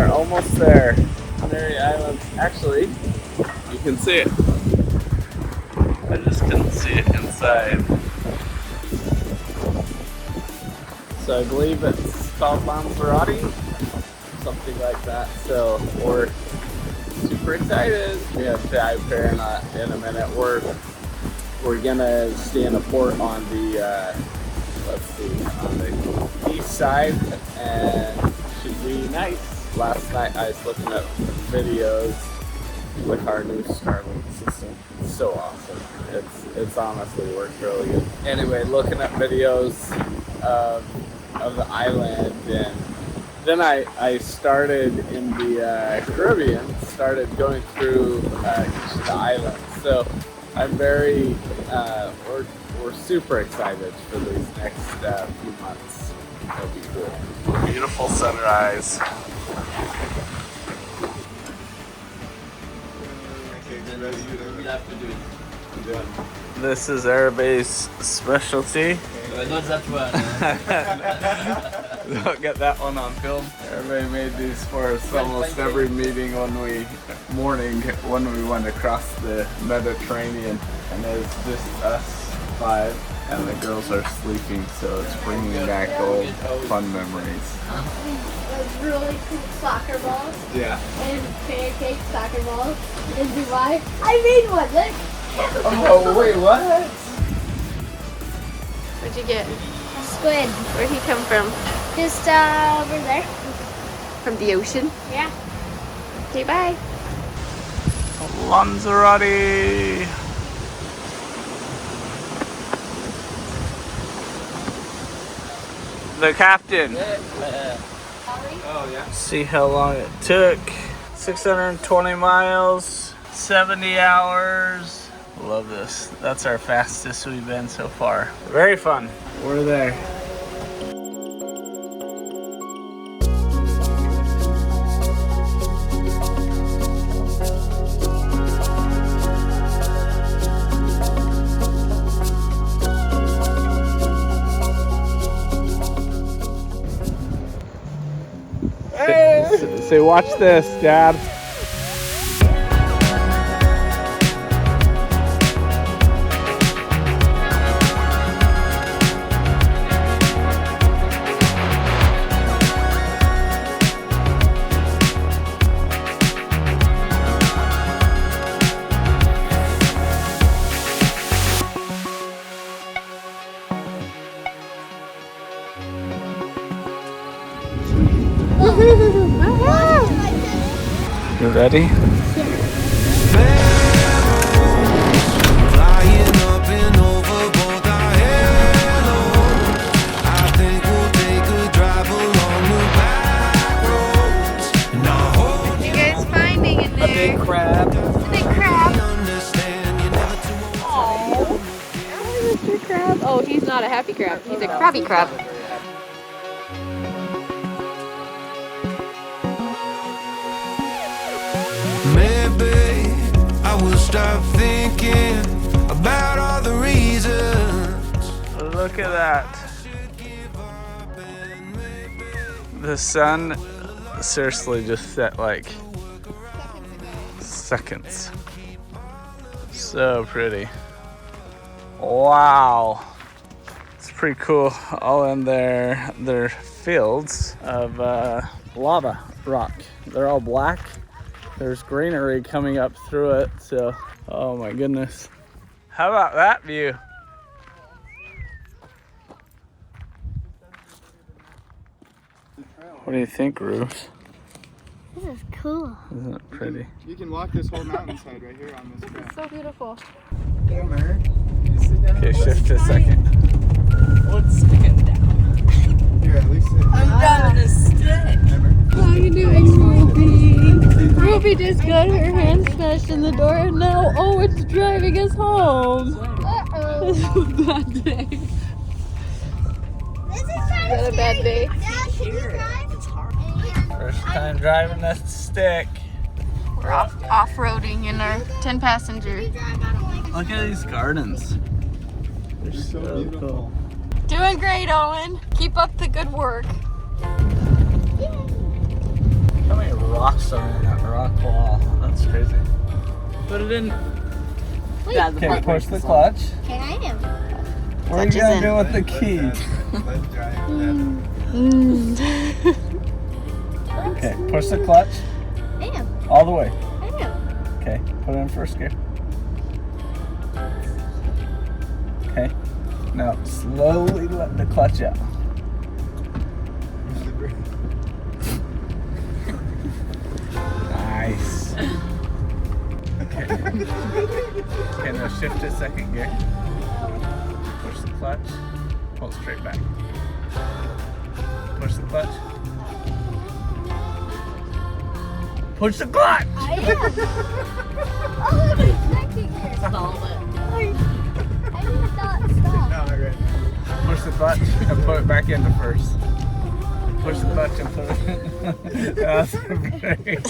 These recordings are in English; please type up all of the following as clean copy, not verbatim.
there, almost there. Canary Islands. Actually, you can see it. I just couldn't see it inside. So I believe it's called Lanzarote, something like that. So we're super excited. We have to dive here in a minute. We're gonna stay in a port on the on the east side, and should be nice. Last night I was looking at videos with our new Starlink system. It's so awesome. It's honestly works really good. Anyway, looking at videos of the island, and then I started in the Caribbean, started going through each of the islands. So I'm very, we're super excited for these next few months. It'll be cool. Beautiful sunrise. This is our base specialty. Not that one. Don't get that one on film. Everybody made these for us almost every meeting morning when we went across the Mediterranean. And it's just us 5 and the girls are sleeping, so it's bringing back old fun memories. Those really cool soccer balls. Yeah. And pancake soccer balls in Dubai. I made one. Look. Oh, wait, what? What'd you get? Squid. Where'd he come from? Just over there. From the ocean? Yeah. Okay, bye. Lanzarote. The captain. Oh yeah. See how long it took. 620 miles, 70 hours. Love this. That's our fastest we've been so far. Very fun. We're there. Say, watch this, Dad. You ready? You guys finding in there? A big crab. A big crab. Oh, Mr. Crab. Oh, he's not a happy crab. He's a crabby crab. Maybe I will stop thinking about all the reasons. Look at that. The sun seriously just set like seconds. So pretty. Wow. It's pretty cool. All in their fields of lava rock. They're all black. There's greenery coming up through it, so oh my goodness. How about that view? What do you think, Ruth? This is cool. Isn't it pretty? You can walk this whole mountainside right here on this track. So beautiful. Okay, shift a second. Let's stick it down. Here, at least I'm down in a stick. How are you doing, Ruby? Ruby just got her hand smashed in the door, and now Owen's driving us home. Uh-oh. This is a bad day. This is Is that a bad day? Dad, can you drive? First time driving a stick. We're off-roading in our 10-passenger. Look at these gardens. They're so cool. Doing great, Owen. Keep up the good work. Come here, rocks are in that rock wall. That's crazy. Put it in. Wait. Yeah, the Okay, brake push the is on. clutch. Okay, I am. What are you Clutch is gonna in. do with the key? Let's drive. Okay, push the clutch I am. all the way. I am. Okay, put it in first gear. Okay, now slowly let the clutch out. Nice. Okay. Okay, now shift to second gear. Push the clutch. Pull straight back. Push the clutch. Push the clutch! I am. Oh, it's second gear. Stall it. I did not stop. No, right. Push the clutch and put it back into first. Push the clutch and put it in. That's the brake.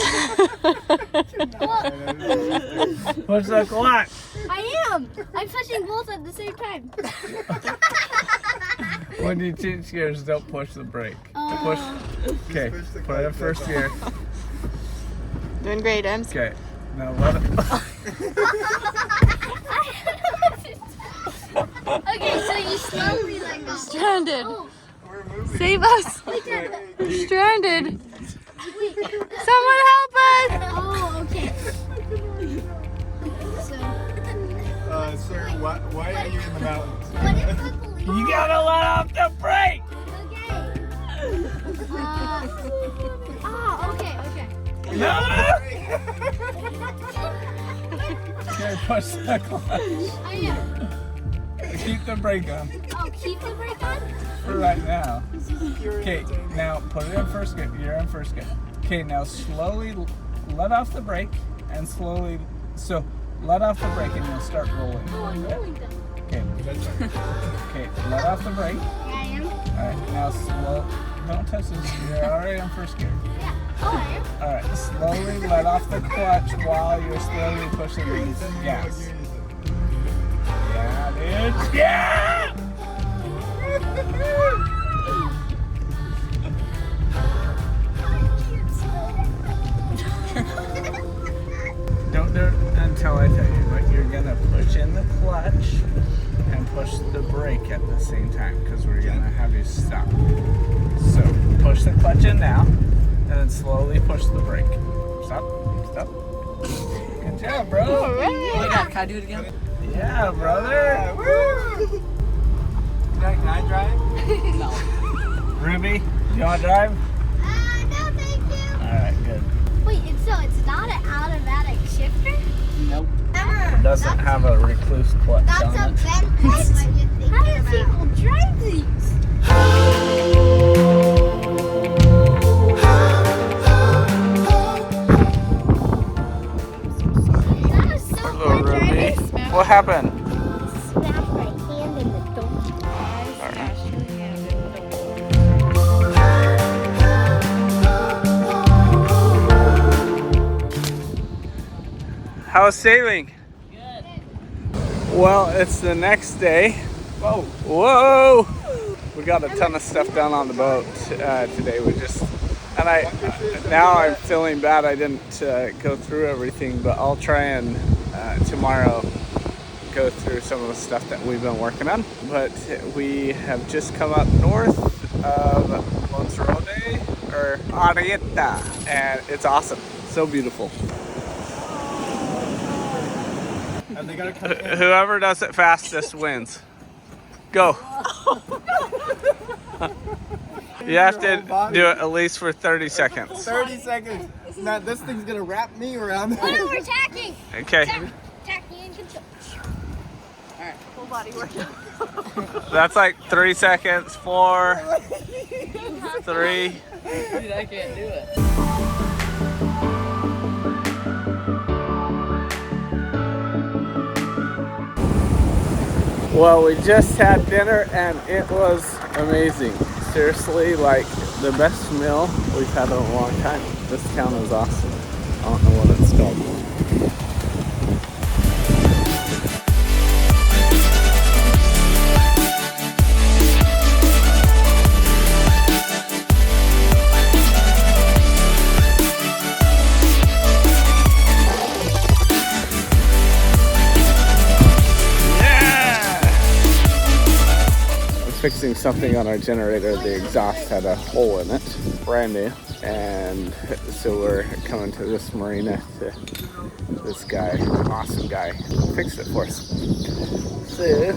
Push the clutch! I am. I'm pushing both at the same time. When you change gears, don't push the brake. Push. Okay, push the put it in clutch, first that's gear. Doing great, Ems. Okay, now let it. Okay, so you slowly like go. Stranded. Oh, We're moving. Save us. We're stranded. Someone help us. oh, okay. So, Sir, why are you in the mountains? what if I believe? You gotta let off the brake! Okay. Okay. No! Okay, push the clutch. I am. Keep the brake on Oh, keep the brake on? for right now. Okay, now put it in first gear. You're in first gear. Okay, now slowly let off the brake and slowly. So let off the brake and you'll start rolling. Oh, I'm rolling them. Okay. Okay, let off the brake. Yeah, I am. Alright, now slow. Don't touch this. You're already in first gear. Yeah. Oh, I am. Alright, slowly let off the clutch while you're slowly pushing the gas. Yeah, dude. Yeah! Don't do it until I tell you, but you're gonna push in the clutch and push the brake at the same time because we're gonna have you stop. So push the clutch in now and then slowly push the brake. Stop. Good job, bro. Oh my God, can I do it again? Yeah, brother. Woo! Can I drive? No. Ruby, you wanna drive? No, thank you. Alright, good. Wait, it's not an automatic shifter? Nope. It doesn't have a recluse clutch That's on a it. bent pipe when you think How do people drive these? That was so Hello, fun Ruby. driving. What happened? Smashed my hand in the door. How's sailing? Good. Well, it's the next day. Whoa! Whoa! We got a ton of stuff done on the boat today. Now I'm feeling bad I didn't go through everything, but I'll try and tomorrow go through some of the stuff that we've been working on. But we have just come up north of Lanzarote or Arrieta, and it's awesome. So beautiful. And they gotta come in. Whoever does it fastest wins. Go. You have to do it at least for 30 seconds. 30 seconds. Now this thing's gonna wrap me around. Oh, no, we're tacking. Okay. Tacking and control. Alright, full body workout. That's like 3 seconds. 4, 3. Dude, I can't do it. Well, we just had dinner and it was amazing. Seriously, like the best meal we've had in a long time. This town is awesome. I don't know what it's called. fixing something on our generator. The exhaust had a hole in it, brand new. And so we're coming to this marina to this guy, awesome guy, fixed it for us. So,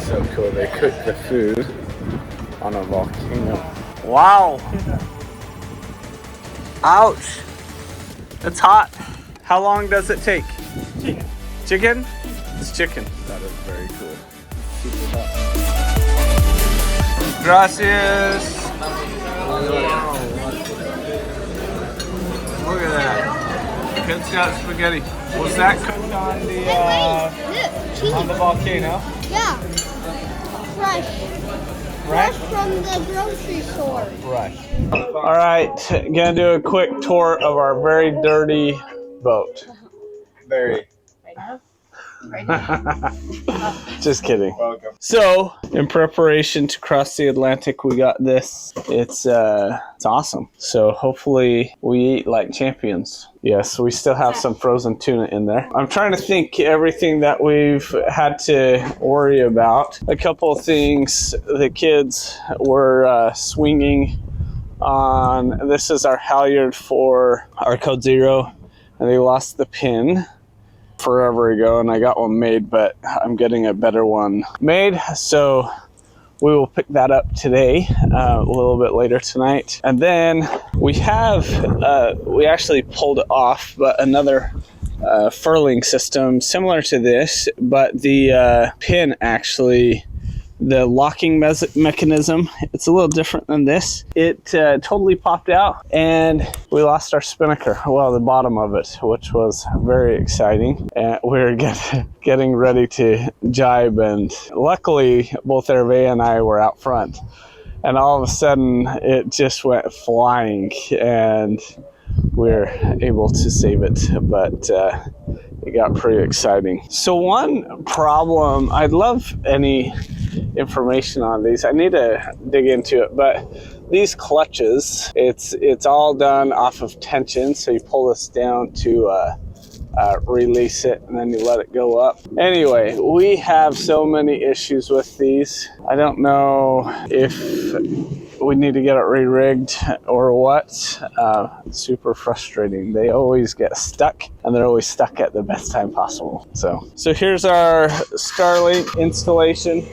so cool. They cook the food on a volcano. Wow. Ouch. It's hot. How long does it take? Chicken. Chicken? It's chicken. That is very cool. Super hot. Gracias. Look at that. Pizza spaghetti. Was that cooked on the volcano? Yeah. Fresh. Fresh from the grocery store. Right. All right, gonna do a quick tour of our very dirty boat. Very. Just kidding. Welcome. So, in preparation to cross the Atlantic, we got this. It's awesome. So hopefully we eat like champions. Yes, we still have some frozen tuna in there. I'm trying to think everything that we've had to worry about. A couple of things. The kids were swinging on. This is our halyard for our Code Zero, and they lost the pin forever ago, and I got one made, but I'm getting a better one made, so we will pick that up today, a little bit later tonight. And then we have we actually pulled it off, but another furling system similar to this, but the pin actually, the locking mechanism, it's a little different than this. It totally popped out, and we lost our spinnaker, well, the bottom of it, which was very exciting. And we were getting ready to jibe, and luckily both Hervé and I were out front, and all of a sudden it just went flying, and we were able to save it, but it got pretty exciting. So one problem, I'd love any information on these. I need to dig into it, but these clutches, it's all done off of tension. So you pull this down to release it, and then you let it go up. Anyway, we have so many issues with these. I don't know if we need to get it re-rigged or what. Super frustrating. They always get stuck, and they're always stuck at the best time possible. So here's our Starlink installation.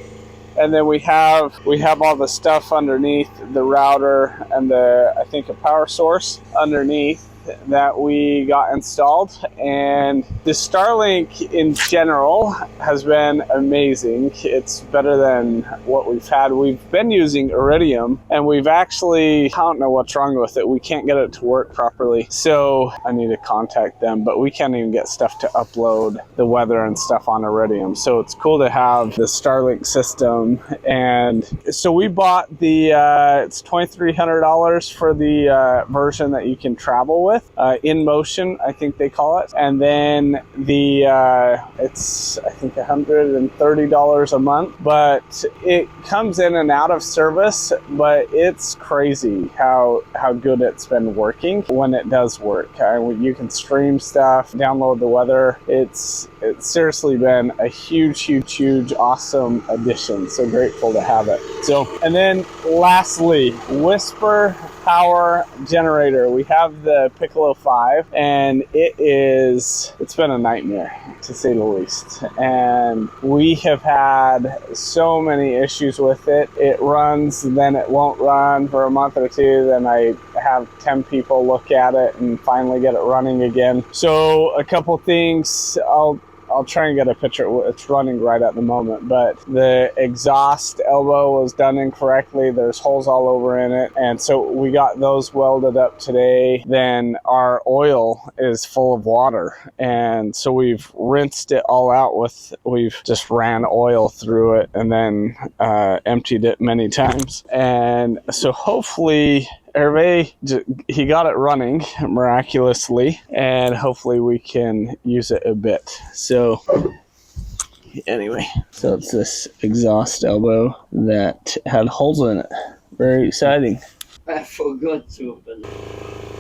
And then we have all the stuff underneath, the router and I think a power source underneath that we got installed. And the Starlink in general has been amazing. It's better than what we've had. We've been using Iridium, and we've actually, I don't know what's wrong with it. We can't get it to work properly. So I need to contact them, but we can't even get stuff to upload the weather and stuff on Iridium. So it's cool to have the Starlink system. And so we bought it's $2,300 for the version that you can travel with. In motion, I think they call it. And then it's I think $130 a month, but it comes in and out of service, but it's crazy how good it's been working when it does work. You can stream stuff, download the weather. It's seriously been a huge awesome addition. So grateful to have it. So, and then lastly, Whisper power generator. We have the Piccolo 5, and it's been a nightmare to say the least. And we have had so many issues with it. It runs, then it won't run for a month or two. Then I have 10 people look at it and finally get it running again. So a couple things, I'll try and get a picture. It's running right at the moment, but the exhaust elbow was done incorrectly. There's holes all over in it, and so we got those welded up today. Then our oil is full of water, and so we've rinsed it all out we've just ran oil through it and then emptied it many times. And so hopefully he got it running miraculously, and hopefully we can use it a bit. So anyway, so it's this exhaust elbow that had holes in it. Very exciting. I forgot to open it.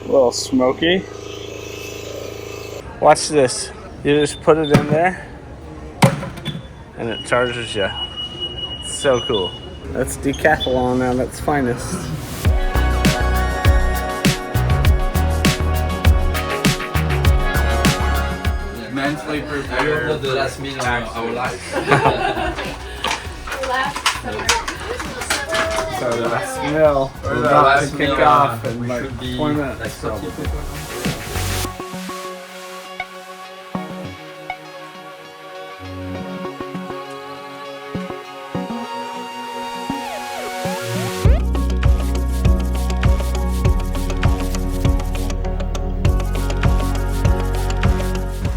A little smoky. Watch this. You just put it in there and it charges you. It's so cool. That's decathlon at its finest. Mentally prepare the last meal of our life. So the last meal, we're about to kick off in like 20 minutes.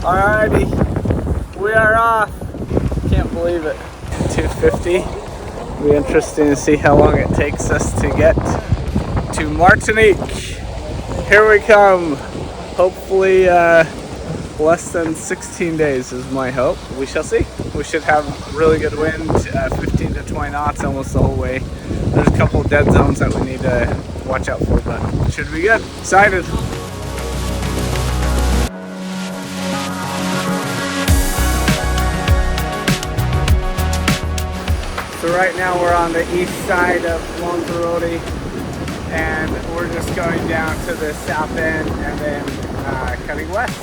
Alrighty, we are off. Can't believe it. 250. It'll be interesting to see how long it takes us to get to Martinique. Here we come. Hopefully less than 16 days is my hope. We shall see. We should have really good wind, 15 to 20 knots almost the whole way. There's a couple of dead zones that we need to watch out for, but it should be good. Excited. So right now we're on the east side of Lanzarote, and we're just going down to the south end and then cutting west.